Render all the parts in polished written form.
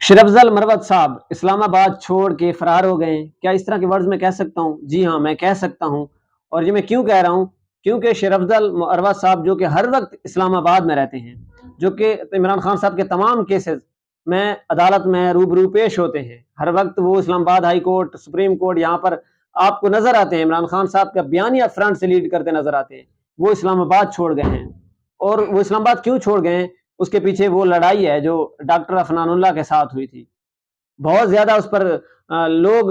शेर अफजल मरवत साहब इस्लाम आबाद छोड़ के फरार हो गए। क्या इस तरह के वर्ड्स में कह सकता हूँ? जी हाँ, मैं कह सकता हूँ। और ये मैं क्यों कह रहा हूँ? क्योंकि शेर अफजल मरवत साहब जो कि हर वक्त इस्लामाबाद में रहते हैं, जो कि इमरान खान साहब के तमाम केसेस में अदालत में रूबरू पेश होते हैं, हर वक्त वो Islamabad high court, supreme court यहाँ पर आपको नजर आते हैं। इमरान खान साहब का बयानिया फ्रंट से लीड करते नजर आते हैं। वो इस्लामाबाद छोड़ गए हैं। और वो इस्लामाबाद क्यों छोड़ गए हैं? उसके पीछे वो लड़ाई है जो डॉक्टर अफनानुल्लाह के साथ हुई थी। बहुत ज्यादा उस पर लोग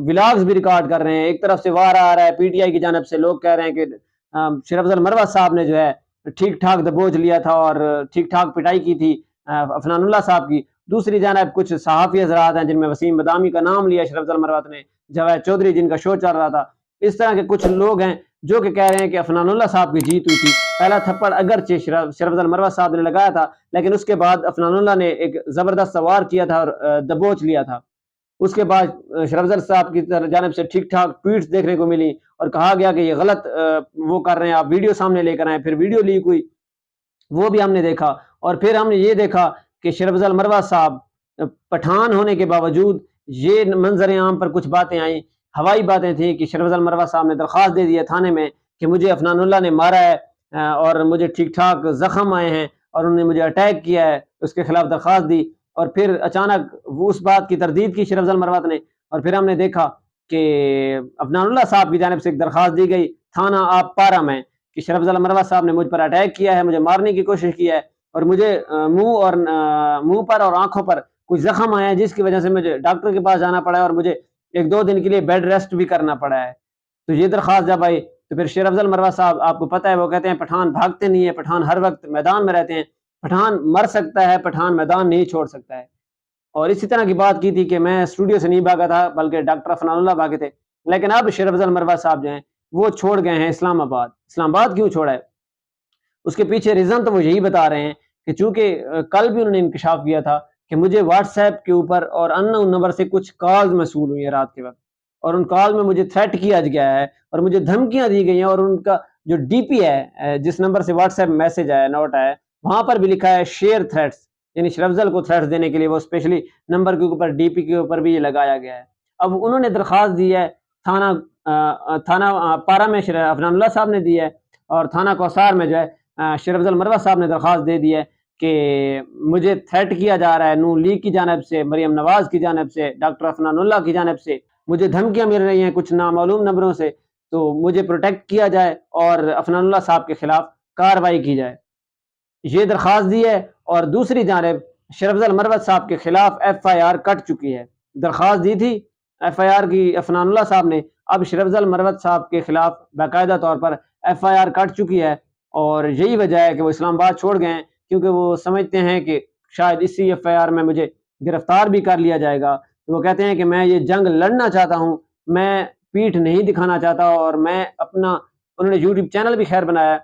व्लॉग्स भी रिकॉर्ड कर रहे हैं। एक तरफ से वार आ रहा है पीटीआई की जानब से, लोग कह रहे हैं कि शेर अफजल मरवत साहब ने जो है ठीक ठाक दबोच लिया था और ठीक ठाक पिटाई की थी अफनानुल्लाह साहब की। दूसरी जानब कुछ सहाफ़ी हजरात हैं जिनमें वसीम बदामी का नाम लिया शेर अफजल मरवत ने, जवाद चौधरी जिनका शो चल रहा था। इस तरह के कुछ लोग हैं जो कि कह रहे हैं कि अफनानुल्लाह साहब की जीत हुई थी। पहला थप्पड़ अगरचे शेर अफजल मरवत साहब ने लगाया था, लेकिन उसके बाद अफनानुल्लाह ने एक जबरदस्त वार किया था और दबोच लिया था। उसके बाद शेर अफजल साहब की जानब से ठीक ठाक ट्वीट्स देखने को मिली और कहा गया कि ये गलत वो कर रहे हैं, आप वीडियो सामने लेकर आए। फिर वीडियो लीक हुई, वो भी हमने देखा। और फिर हमने ये देखा कि शेर अफजल मरवत साहब पठान होने के बावजूद ये मंजर आम पर कुछ बातें आई, हवाई बातें थी कि शेर अफजल मरवत साहब ने दरख्वास्त दे दी है थाने में कि मुझे अफनानुल्लाह ने मारा है और मुझे ठीक ठाक जख्म आए हैं और उन्होंने मुझे अटैक किया है, उसके खिलाफ दरख्वास्त दी। और फिर अचानक वो उस बात की तरदीद की शेर अफजल मरवत ने। और फिर हमने देखा कि अफनानुल्लाह साहब की जानिब से एक दरख्वास्त दी गई थाना आप पारा में कि शेर अफजल मरवत साहब ने मुझ पर अटैक किया है, मुझे मारने की कोशिश की है और मुझे मुंह पर और आंखों पर कुछ जख्म आए हैं, जिसकी वजह से मुझे डॉक्टर के पास जाना पड़ा है और मुझे 1-2 दिन के लिए बेड रेस्ट भी करना पड़ा है। तो ये दरख्वास्त जब आई तो फिर शेर अफजल मरवत साहब, आपको पता है, वो कहते हैं पठान भागते नहीं है, पठान हर वक्त मैदान में रहते हैं, पठान मर सकता है, पठान मैदान नहीं छोड़ सकता है। और इसी तरह की बात की थी कि मैं स्टूडियो से नहीं भागा था बल्कि डॉक्टर अफनानुल्लाह भागे थे। लेकिन अब शेर अफजल मरवत साहब जो हैं वो छोड़ गए हैं इस्लामाबाद। इस्लामाबाद क्यों छोड़ा है? उसके पीछे रीजन तो वो यही बता रहे हैं कि चूंकि कल भी उन्होंने इंकशाफ किया था कि मुझे व्हाट्सएप के ऊपर और अननोन नंबर से कुछ कॉल्स मसूल हुई है रात के वक्त, और उन कॉल में मुझे थ्रेट किया गया है और मुझे धमकियां दी गई हैं। और उनका जो डीपी है, जिस नंबर से व्हाट्सएप मैसेज आया, नोट आया, वहां पर भी लिखा है शेयर थ्रेट्स, यानी शेर अफजल को थ्रेट्स देने के लिए वो स्पेशली नंबर के ऊपर, डीपी के ऊपर भी ये लगाया गया है। अब उन्होंने दरख्वास्त दी है थाना पारा में शेर अफनानुल्लाह साहब ने दी है, और थाना कौसार में जो है शेर अफजल मरवत साहब ने दरख्वास्त दे दी है कि मुझे थ्रेट किया जा रहा है नून लीग की जानब से, मरियम नवाज की जानब से, डॉक्टर अफनानुल्लाह की जानब से मुझे धमकियां मिल रही हैं कुछ नामालूम नंबरों से, तो मुझे प्रोटेक्ट किया जाए और अफनानुल्लाह साहब के खिलाफ कार्रवाई की जाए। ये दरख्वास्त दी है। और दूसरी जानब शेर अफजल मरवत साहब के खिलाफ FIR कट चुकी है। दरख्वास्त दी थी FIR की अफनानुल्लाह साहब ने, अब शेर अफजल मरवत साहब के खिलाफ बाकायदा तौर पर FIR कट चुकी है। और यही वजह है कि वो इस्लामाबाद छोड़ गए हैं, क्योंकि वो समझते हैं कि शायद इसी FIR में मुझे गिरफ्तार भी कर लिया जाएगा। तो वो कहते हैं कि मैं ये जंग लड़ना चाहता हूँ, मैं पीठ नहीं दिखाना चाहता। और मैं अपना, उन्होंने यूट्यूब चैनल भी खैर बनाया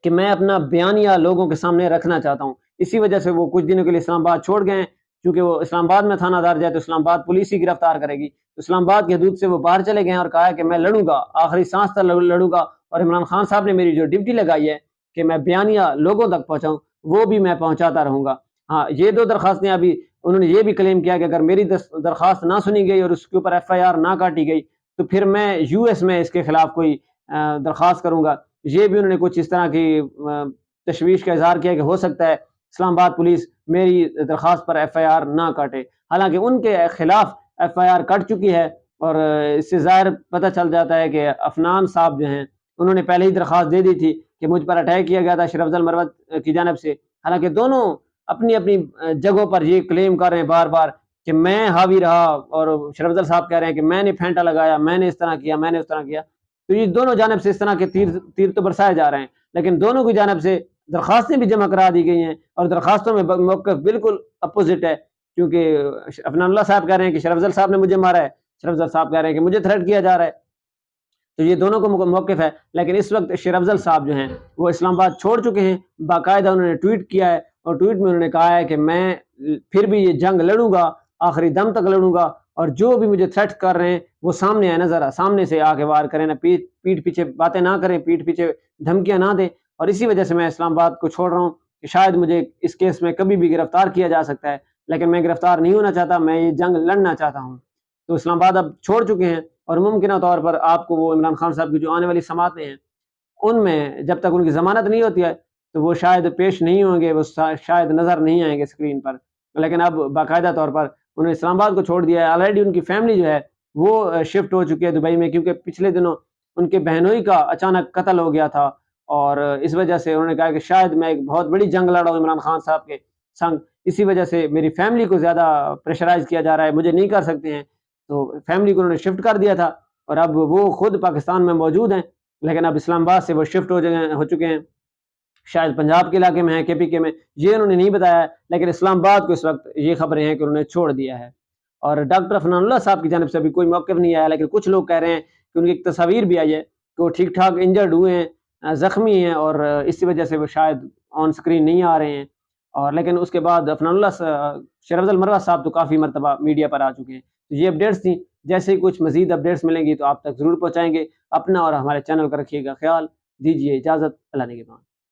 कि मैं अपना बयानिया लोगों के सामने रखना चाहता हूँ। इसी वजह से वो कुछ दिनों के लिए इस्लामाबाद छोड़ गए हैं, क्योंकि वो इस्लामाबाद में थानादार जाए तो इस्लामाबाद पुलिस ही गिरफ्तार करेगी। तो इस्लामाबाद की हदूद से वो बाहर चले गए हैं और कहा है कि मैं लड़ूंगा, आखिरी सांस तक लड़ूंगा। और इमरान खान साहब ने मेरी जो ड्यूटी लगाई है कि मैं बयानिया लोगों तक पहुंचाऊं, वो भी मैं पहुंचाता रहूंगा। हाँ, ये 2 दरखास्तें अभी उन्होंने ये भी क्लेम किया कि अगर मेरी दरखास्त ना सुनी गई और उसके ऊपर FIR ना काटी गई तो फिर मैं US में इसके खिलाफ कोई दरखास्त करूंगा। ये भी उन्होंने कुछ इस तरह की तशवीश का इजहार किया कि हो सकता है इस्लामाबाद पुलिस मेरी दरख्वास्त पर FIR ना काटे। हालांकि उनके खिलाफ FIR कट चुकी है। और इससे ज़ाहिर पता चल जाता है कि अफनान साहब जो हैं उन्होंने पहले ही दरख्वास्त दे दी थी कि मुझ पर अटैक किया गया था शेर अफजल मरवत की जानब से। हालांकि दोनों अपनी अपनी जगहों पर ये क्लेम कर रहे हैं बार बार कि मैं हावी रहा, और शेर अफजल साहब कह रहे हैं कि मैंने फेंटा लगाया, मैंने इस तरह किया, मैंने उस तरह किया। तो ये दोनों जानब से इस तरह के तीर तीर तो बरसाए जा रहे हैं, लेकिन दोनों की जानब से दरखास्तें भी जमा करा दी गई हैं और दरखास्तों में मौक़िफ़ बिल्कुल अपोजिट है। क्योंकि अफनानुल्लाह साहब कह रहे हैं कि शेर अफजल साहब ने मुझे मारा है, शेर अफजल साहब कह रहे हैं कि मुझे थ्रेट किया जा रहा है। तो ये दोनों को मौक़िफ़ है। लेकिन इस वक्त शेर अफजल साहब जो हैं वो इस्लामाबाद छोड़ चुके हैं। बाकायदा उन्होंने ट्वीट किया है और ट्वीट में उन्होंने कहा है कि मैं फिर भी ये जंग लड़ूंगा, आखिरी दम तक लड़ूंगा, और जो भी मुझे थ्रेट कर रहे हैं वो सामने आए ना, ज़रा सामने से आके वार करें ना, पीठ पीछे बातें ना करें, पीठ पीछे धमकियां ना दें। और इसी वजह से मैं इस्लामाबाद को छोड़ रहा हूँ कि शायद मुझे इस केस में कभी भी गिरफ्तार किया जा सकता है। لیکن میں گرفتار نہیں ہونا چاہتا، میں یہ جنگ لڑنا چاہتا ہوں۔ تو اسلام آباد اب چھوڑ چکے ہیں، اور ممکنہ طور پر آپ کو وہ عمران خان صاحب کی جو آنے والی سماعتیں ہیں ان میں جب تک ان کی ضمانت نہیں ہوتی ہے تو وہ شاید پیش نہیں ہوں گے، وہ شاید نظر نہیں آئیں گے اسکرین پر، لیکن اب باقاعدہ طور پر انہوں نے اسلام آباد کو چھوڑ دیا ہے۔ آلریڈی ان کی فیملی جو ہے وہ شفٹ ہو چکی ہے دبئی میں، کیونکہ پچھلے دنوں ان کے بہنوئی کا اچانک قتل ہو گیا تھا، اور اس وجہ سے انہوں نے کہا کہ شاید میں ایک بہت بڑی جنگ لڑ رہا ہوں عمران خان صاحب کے سنگ، اسی وجہ سے میری فیملی کو زیادہ پریشرائز کیا جا رہا ہے، مجھے نہیں کر سکتے ہیں، تو فیملی کو انہوں نے شفٹ کر دیا تھا، اور اب وہ خود پاکستان میں موجود ہیں، لیکن اب اسلام آباد سے وہ شفٹ ہو چکے ہیں، شاید پنجاب کے علاقے میں ہیں، کے پی کے میں، یہ انہوں نے نہیں بتایا ہے، لیکن اسلام آباد کو اس وقت یہ خبریں ہیں کہ انہوں نے چھوڑ دیا ہے۔ اور ڈاکٹر افنان اللہ صاحب کی جانب سے ابھی کوئی موقف نہیں آیا، لیکن کچھ لوگ کہہ رہے ہیں کہ ان کی ایک تصاویر بھی آئی ہے کہ وہ ٹھیک ٹھاک انجرڈ ہوئے ہیں، زخمی ہیں، اور اسی وجہ سے وہ شاید آن سکرین نہیں آ رہے ہیں۔ اور لیکن اس کے بعد افنان اللہ شرفضل مروہ صاحب تو کافی مرتبہ میڈیا پر آ چکے ہیں۔ تو یہ اپڈیٹس تھیں، جیسے ہی کچھ مزید اپڈیٹس ملیں گی تو آپ تک ضرور پہنچائیں گے۔ اپنا اور ہمارے چینل کا رکھیے گا خیال، دیجیے اجازت، اللہ نگہبان۔